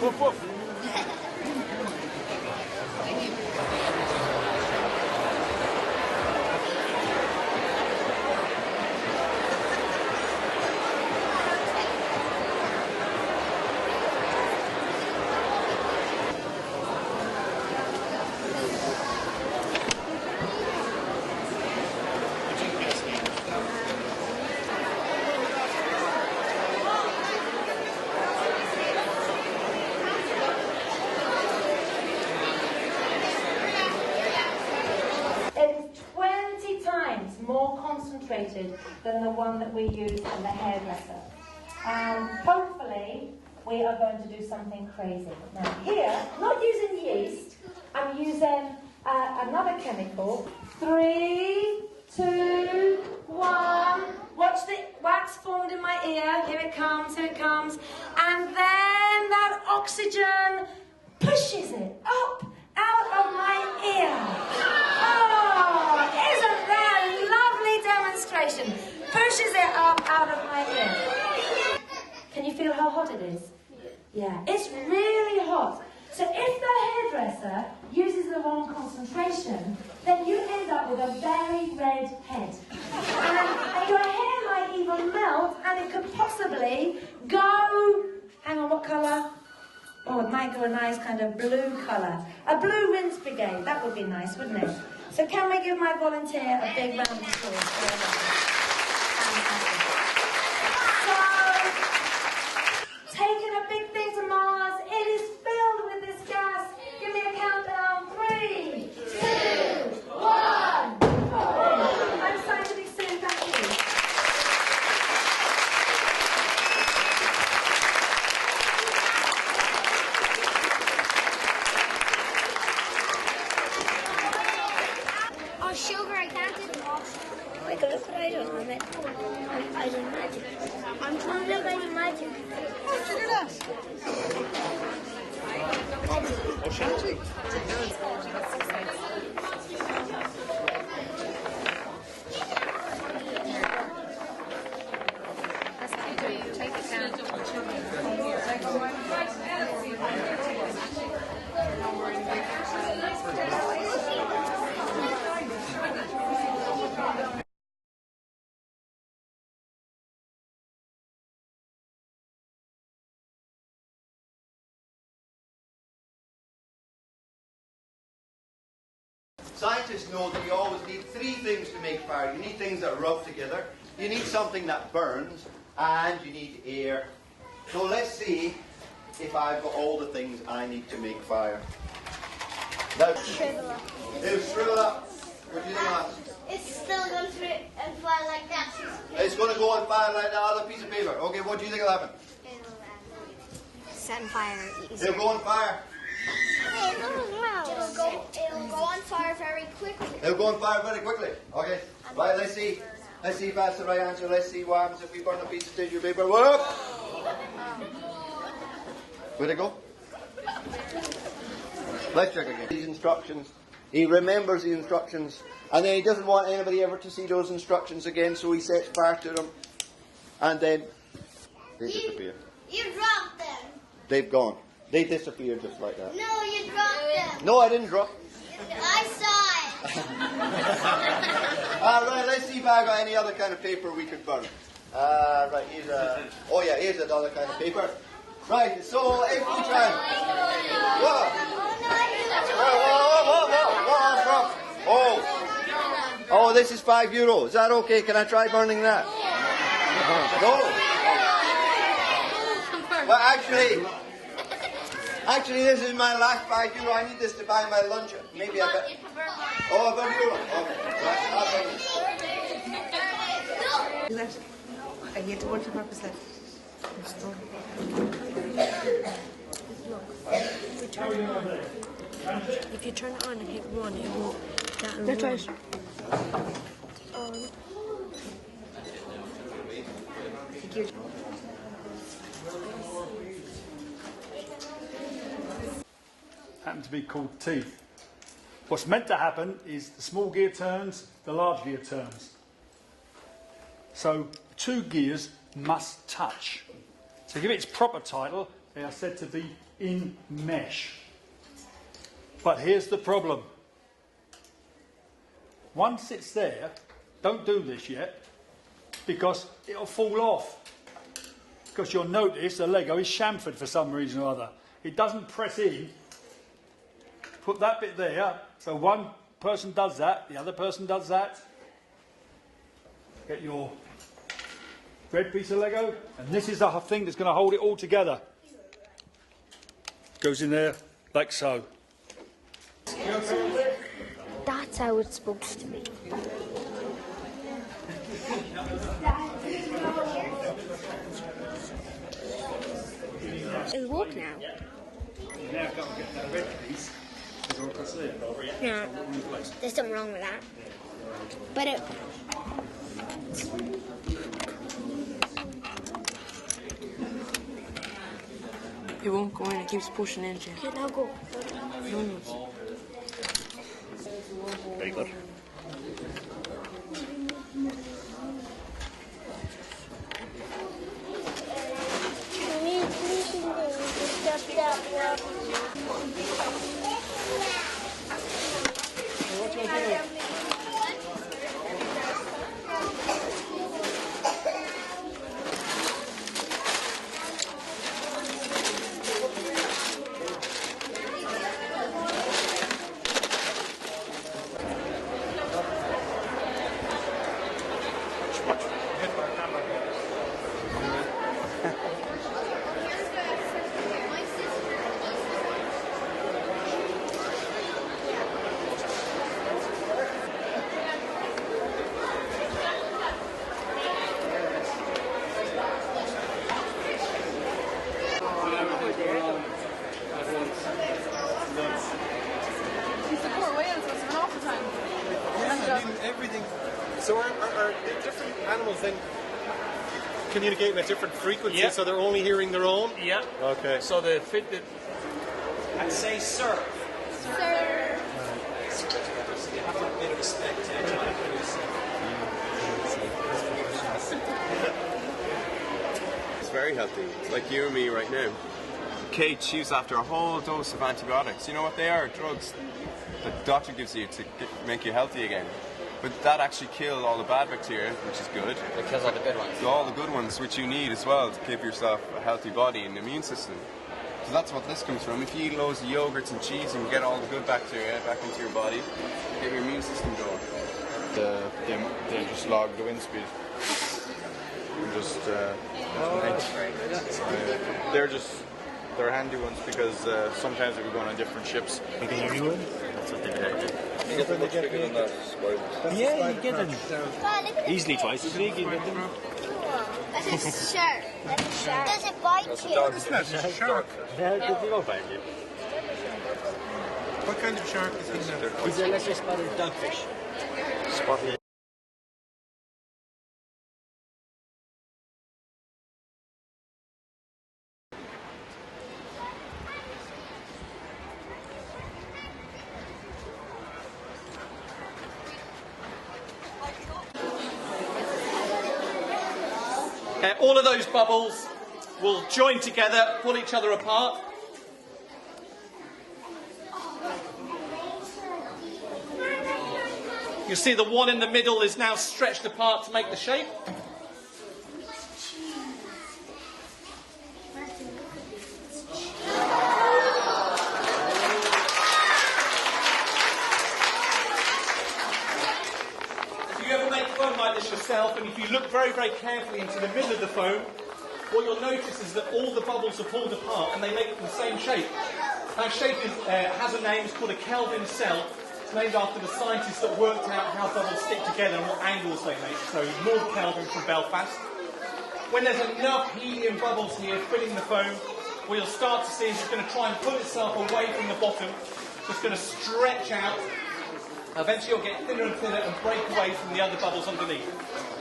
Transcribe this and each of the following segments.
Woof, woof. More concentrated than the one that we use in the hairdresser. And hopefully we are going to do something crazy. Now here, not using yeast, I'm using another chemical. 3, 2, 1. Watch the wax formed in my ear. Here it comes, here it comes. And then that oxygen pushes it up out of my ear. Oh, isn't that a lovely demonstration? Pushes it up out of my ear. Can you feel how hot it is? Yeah, it's really hot. So if the hairdresser uses the wrong concentration, then you end up with a very red head. And your hair might even melt, and it could possibly go, hang on, what colour? Oh, it might go a nice kind of blue colour. A blue rinse brigade, that would be nice, wouldn't it? So can we give my volunteer a big round of applause? So, taking a big thing to Mars, it is filled with this gas. Give me a countdown. 3, 2, 1. I'm excited to be soon, thank you. Sugar, I can't do the motion. Wait, look what I do on it. I do magic. I'm trying to look like magic. How'd you do that? Oh, Shanty. Take it down. Scientists know that you always need 3 things to make fire. You need things that rub together, you need something that burns, and you need air. So let's see if I've got all the things I need to make fire. Now, Shrivel up. it'll shrivel up. What do you think of that? It's still going to fly like that. It's going to go on fire like that other piece of paper. Okay, what do you think will happen? It'll set on fire easier. It'll go on fire. It'll go on fire very quickly. It'll go on fire very quickly. Okay. Right, let's see. Let's see if that's the right answer. Let's see what happens if we burn a piece of tissue paper. Whoop! Where'd it go? Let's check again. These instructions. He remembers the instructions, and then he doesn't want anybody ever to see those instructions again, so he sets fire to them, and then they disappear. You dropped them. They've gone. They disappear just like that. No, you dropped them. No, I didn't drop. I saw it. Right, let's see if I got any other kind of paper we could burn. Right, here's here's another kind of paper. Right, so if we try. Whoa! Oh, this is €5. Is that okay? Can I try burning that? No. Well, actually, this is my last €5. I need this to buy my lunch. Maybe a bit. Oh, €1. Okay. I get to watch the purpose that. If you turn it on and hit 1, it will. That's right. Happen to be called teeth. What's meant to happen is the small gear turns, the large gear turns. So 2 gears must touch. To give it its proper title, They are said to be in mesh. But here's the problem. Once it's there, don't do this yet, because it'll fall off. Because you'll notice the Lego is chamfered for some reason or other. It doesn't press in. Put that bit there, so one person does that, the other person does that. Get your red piece of Lego, and this is the thing that's going to hold it all together. Goes in there like so. That's how it's supposed to be. It'll work now. Now I've got to get that red piece. No, there's something wrong with that. But It won't go in, it keeps pushing into you. okay, now go. Very good. Everything. So are the different animals then communicating at different frequencies, Yeah. so they're only hearing their own? Yeah. Okay. So the fit that. I'd say sir. Sir. You have a bit of respect to it. It's very healthy. It's like you and me right now. Kate chews after a whole dose of antibiotics. You know what they are? Drugs that the doctor gives you to make you healthy again. But that actually kills all the bad bacteria, which is good. It kills all the good ones. All the good ones, which you need as well to give yourself a healthy body and immune system. So that's what this comes from. If you eat loads of yogurts and cheese, you can get all the good bacteria back into your body, get your immune system going. They just log the wind speed. Just they're handy ones because sometimes if we're going on different ships. You can hear you. That's what they do. You get them much bigger than that. Yeah, you get them easily twice as big. You get them. That's a shark. That's a shark. Does it bite you? That's a shark. Yeah, they won't bite you. What kind of shark is in there? He's a lesser spotted dogfish. Spotted. All of those bubbles will join together, pull each other apart. You see the one in the middle is now stretched apart to make the shape. If you ever make foam like this yourself, and if you look very, very carefully into the middle of the foam, what you'll notice is that all the bubbles are pulled apart and they make the same shape. That shape has a name, it's called a Kelvin cell. It's named after the scientists that worked out how bubbles stick together and what angles they make. So Lord Kelvin from Belfast. When there's enough helium bubbles here filling the foam, what you'll start to see is it's going to try and pull itself away from the bottom. So it's going to stretch out. Eventually it'll get thinner and thinner and break away from the other bubbles underneath.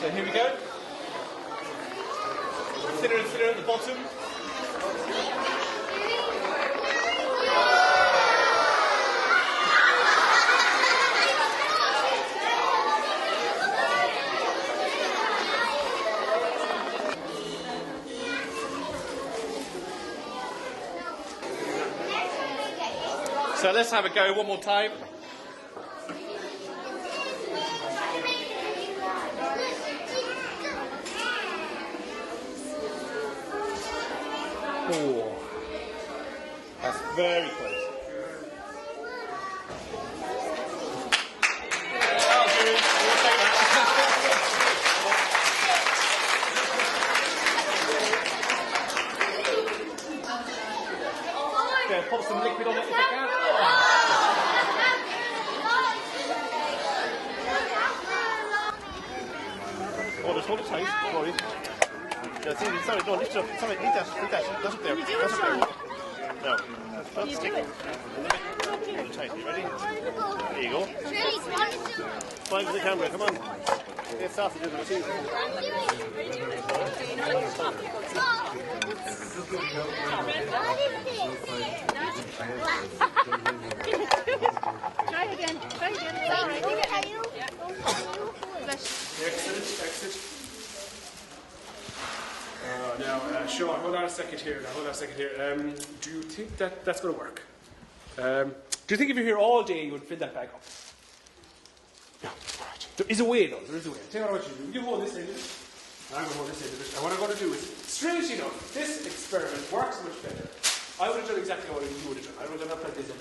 So here we go. Thinner and thinner at the bottom. So let's have a go one more time. Oh, that's very close. I'll do it. We'll take that. Okay, pop some liquid on it if I can. Oh, just hold it tight. Don't worry. Sorry, no, lift it up. Sorry, leave that. That's up there. That's up there. No. That's stick. Hold it tight. You ready? There you go. Fine for the camera. Come on. Get started with the machine. Try again. Exit. Now, Sean, hold on a second here. Do you think that's going to work? Do you think if you're here all day you would fill that bag up? Yeah, right. There is a way though, there is a way. Tell you what I want you to do. You hold this end of it. I'm going to hold this end of it. And what I'm going to do is, strangely enough, this experiment works much better. I would have done exactly what you would have done. I would have done it like this.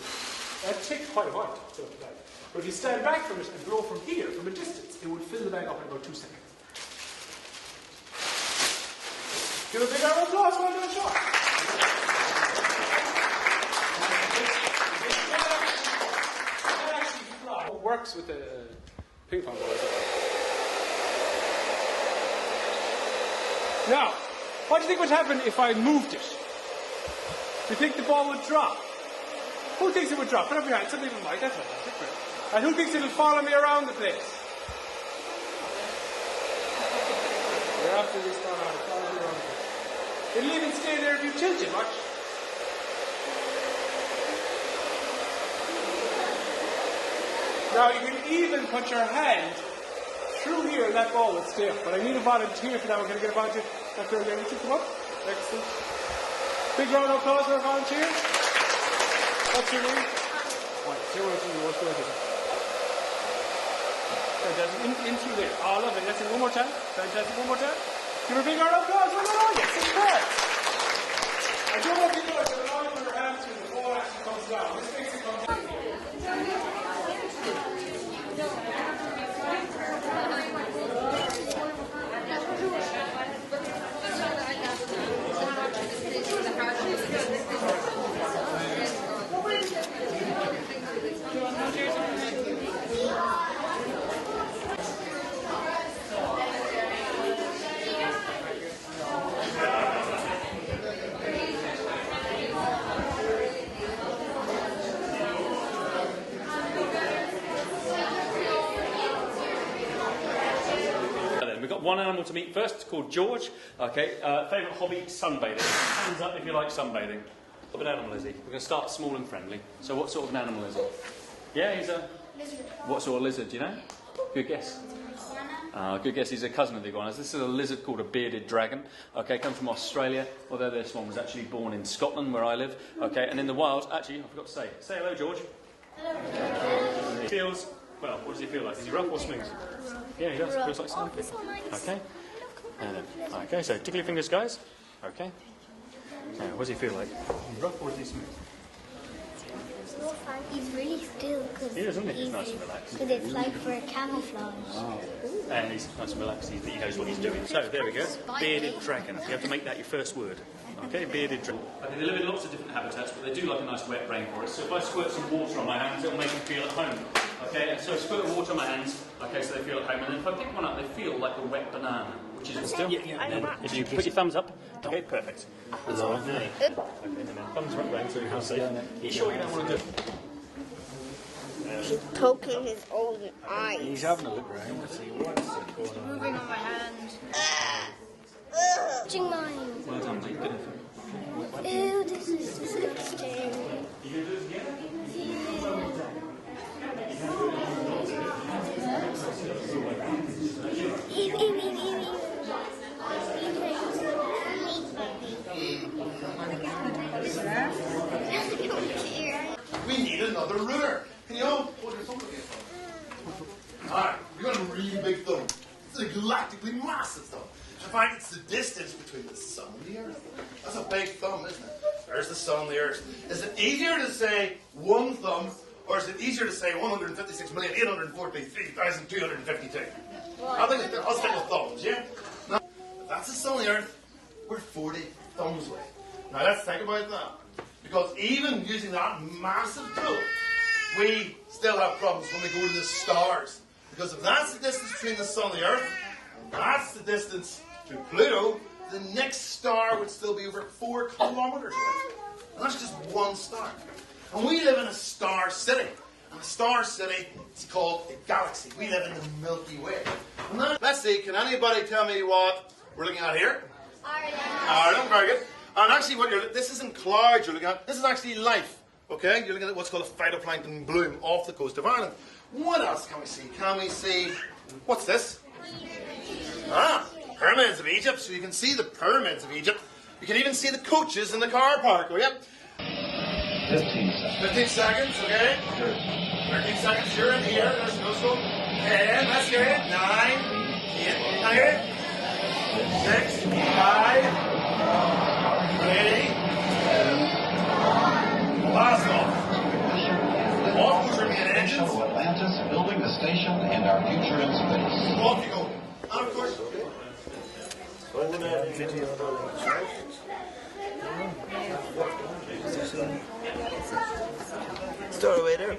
That takes quite a while to fill up the bag. But if you stand back from it and blow from here, from a distance, it would fill the bag up in about 2 seconds. Give a big round of applause. Well done, Sean. It works with the ping pong ball as well. Now, what do you think would happen if I moved it? Do you think the ball would drop? Who thinks it would drop? Put up your hand. Some people might. That's right. And who thinks it'll follow me around the place? You're absolutely spot on. It follows you around the place. It'll even stay there if you tilt it, watch. Now you can even put your hand through here and that ball will stay up. But I need a volunteer for that. We're going to get a volunteer. That girl there, would you come up? Excellent. Big round of applause for a volunteer. What's your name? Say what you want to do. Fantastic. In through there. Oh, lovely. That's it. One more time. Fantastic. One more time. Give her a big round of applause. Well done, all you. Superb. I don't know if you know it, but allow you to put your hands through the ball actually comes down. This makes it come down. We've got one animal to meet first. It's called George. Okay. Favourite hobby? Sunbathing. Hands up if you like sunbathing. What of an animal is he? We're going to start small and friendly. So what sort of an animal is he? Yeah, he's a Lizard. What sort of lizard? Do you know? Good guess. Good guess. He's a cousin of the iguanas. This is a lizard called a bearded dragon. Okay, comes from Australia. Although this one was actually born in Scotland, where I live. Okay, and in the wild, actually, I forgot to say hello, George. Hello. He feels. Well, what does he feel like? Is he rough or smooth? Yeah, he does. Feels like something. Okay. Okay, so tickle your fingers, guys. Okay. Now, what does he feel like? Rough or is he smooth? He's really still because He's nice and relaxed. Because it's like for camouflage. Oh. And he's nice and relaxed. He knows what he's doing. So there we go. Bearded dragon. You have to make that your first word. Okay, bearded dragon. Okay, they live in lots of different habitats, but they do like a nice wet rainforest. So if I squirt some water on my hands, it'll make them feel at home. Okay, and so I squirt water on my hands. Okay, so they feel at home. And then if I pick one up, they feel like a wet banana, which is still. Yeah. If you put your thumbs up. Okay, perfect. Lovely. Okay, and then thumbs right round so you can see. You sure you don't want to do it? He's poking his own eyes. He's having a look around. Let's see what's going on. Moving on my hand. Touching mine. Well done, mate. Good. Ew, this is disgusting. We need another another ruler. Can you all hold your thumb again? Alright, we've got a really big thumb. It's a galactically massive thumb. In fact, it's the distance between the sun and the earth. That's a big thumb, isn't it? There's the sun and the earth. Is it easier to say one thumb, or is it easier to say 156,843,252? I think I'll stick with thumbs, yeah? Now, if that's the sun and the earth, we're 40 thumbs away. Now let's think about that. Because even using that massive tool, we still have problems when we go to the stars. Because if that's the distance between the sun and the earth, and that's the distance to Pluto, the next star would still be over 4 kilometers away. And that's just one star. And we live in a star city. And a star city is called a galaxy. We live in the Milky Way. And then, let's see, can anybody tell me what we're looking at here? Ireland, very good. And actually, this isn't clouds you're looking at. This is actually life. Okay? You're looking at what's called a phytoplankton bloom off the coast of Ireland. What else can we see? Can we see, what's this? Pyramids of Egypt. So you can see the pyramids of Egypt. You can even see the coaches in the car park. Oh, yeah. 15 seconds. 15 seconds, okay. 13 seconds, you're in here. There's no slow. 10, that's good. 9, 8, 6, 5, 3, 2, last off. Off goes your main engines. Atlantis, building the station and our future in space. Off you go. And of course, Store away there.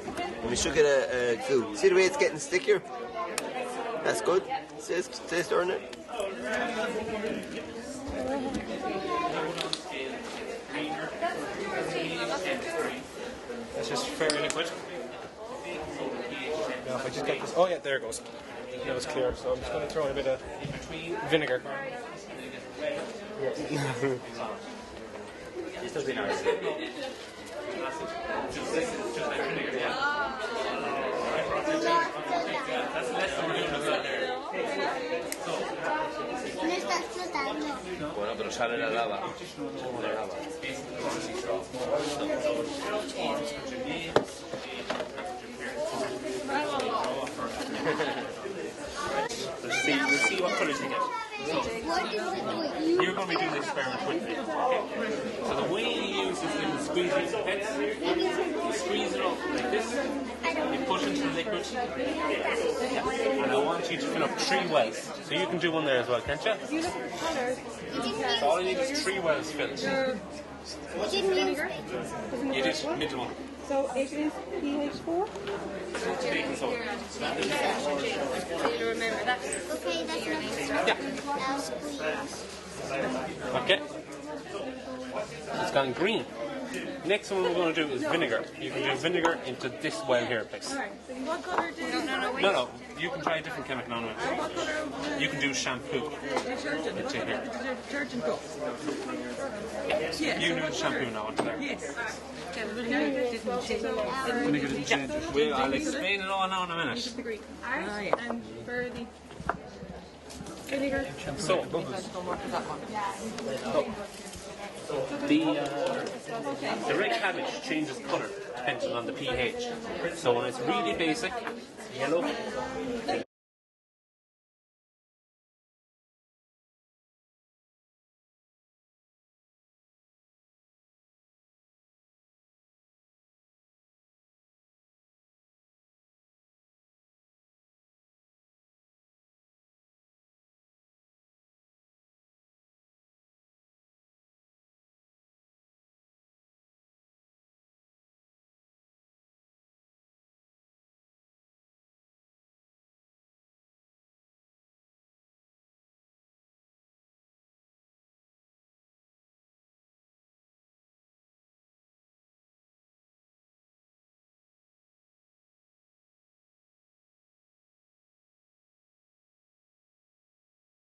We should get a glue. See the way it's getting stickier? That's good. Stay storing it. That's just very liquid. Now if I just get this, oh yeah, there it goes. Now it's clear, so I'm just going to throw in a bit of vinegar. Bueno, pero sale la lava. We'll see what colours you get. So, you're going to be doing the experiment with me. Okay? So the way you use this little squeezy pets, you squeeze it up like this, you push into the liquid, and I want you to fill up 3 wells. So you can do one there as well, can't you? If you look at the colours, So all you need is 3 wells filled. vinegar. You did middle one. So it is pH 4. Baking soda. You remember that? Okay, that's Okay. It's gone green. Next one we're going to do is vinegar. You can do vinegar into this well here, please. Alright, so what colour do you... No, you can try a different chemical on it. What colour... You can do shampoo. Detergent. Into here. Detergent go. Yes. You do shampoo now into there. Yes. Vinegar didn't change it. Well, I'll explain it all now in a minute. And for the vinegar. So, the red cabbage changes colour depending on the pH. So when it's really basic, yellow, to